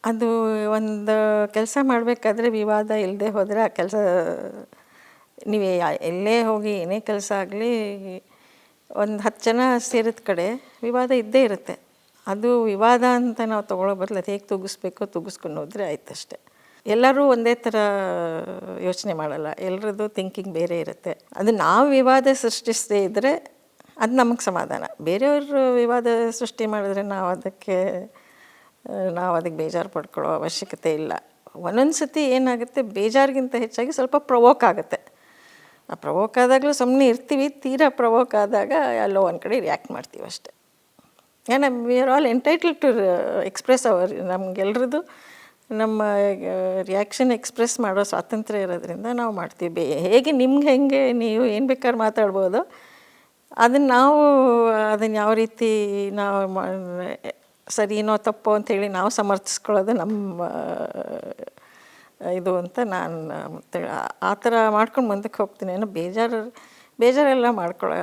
ಅದು ಒಂದು ಕೆಲಸ ಮಾಡಬೇಕಾದ್ರೆ ವಿವಾದ ಇಲ್ಲದೆ ಹೋದರೆ ಆ ಕೆಲಸ ನೀವು ಎಲ್ಲೇ ಹೋಗಿ ಏನೇ ಕೆಲಸ ಆಗಲಿ ಒಂದು 10 ಜನ ಸೇರಿದ ಕಡೆ ವಿವಾದ ಇದ್ದೇ ಇರುತ್ತೆ. ಅದು ವಿವಾದ ಅಂತ ನಾವು ತೊಗೊಳ್ಳೋ ಬದಲು ಅದು ಹೇಗೆ ತುಗಿಸ್ಬೇಕೋ ತುಗಿಸ್ಕೊಂಡು ಹೋದರೆ ಆಯ್ತು ಅಷ್ಟೆ. ಎಲ್ಲರೂ ಒಂದೇ ಥರ ಯೋಚನೆ ಮಾಡಲ್ಲ, ಎಲ್ಲರದ್ದು ಥಿಂಕಿಂಗ್ ಬೇರೆ ಇರುತ್ತೆ. ಅದು ನಾವು ವಿವಾದ ಸೃಷ್ಟಿಸದೇ ಇದ್ದರೆ ಅದು ನಮಗೆ ಸಮಾಧಾನ. ಬೇರೆಯವರು ವಿವಾದ ಸೃಷ್ಟಿ ಮಾಡಿದ್ರೆ ನಾವು ಅದಕ್ಕೆ ಬೇಜಾರು ಪಡ್ಕೊಳ್ಳೋ ಅವಶ್ಯಕತೆ ಇಲ್ಲ. ಒಂದೊಂದು ಸತಿ ಏನಾಗುತ್ತೆ, ಬೇಜಾರಿಗಿಂತ ಹೆಚ್ಚಾಗಿ ಸ್ವಲ್ಪ ಪ್ರವೋಕ್ ಆಗುತ್ತೆ. ಆ ಪ್ರವೋಕ್ ಆದಾಗಲೂ ಸುಮ್ಮನೆ ಇರ್ತೀವಿ, ತೀರಾ ಪ್ರವೋಕ್ ಆದಾಗ ಎಲ್ಲೋ ಒಂದು ಕಡೆ ರಿಯಾಕ್ಟ್ ಮಾಡ್ತೀವಿ ಅಷ್ಟೆ. ಏನ we are all entitled to express our, ನಮಗೆಲ್ರದ್ದು ನಮ್ಮ ರಿಯಾಕ್ಷನ್ ಎಕ್ಸ್ಪ್ರೆಸ್ ಮಾಡೋ ಸ್ವಾತಂತ್ರ್ಯ ಇರೋದ್ರಿಂದ ನಾವು ಮಾಡ್ತೀವಿ. ಹೇಗೆ ನಿಮ್ಗೆ ಹೆಂಗೆ ನೀವು ಏನು ಬೇಕಾದ್ರೂ ಮಾತಾಡ್ಬೋದು, ಅದನ್ನು ಯಾವ ರೀತಿ ನಾವು ಸರಿನೋ ತಪ್ಪೋ ಅಂಥೇಳಿ ನಾವು ಸಮರ್ಥಿಸ್ಕೊಳ್ಳೋದು ನಮ್ಮ ಇದು ಅಂತ ನಾನು ಆ ಥರ ಮಾಡ್ಕೊಂಡು ಮುಂದಕ್ಕೆ ಹೋಗ್ತೀನಿ. ಏನೋ ಬೇಜಾರೆಲ್ಲ ಮಾಡ್ಕೊಳ್ಳೋ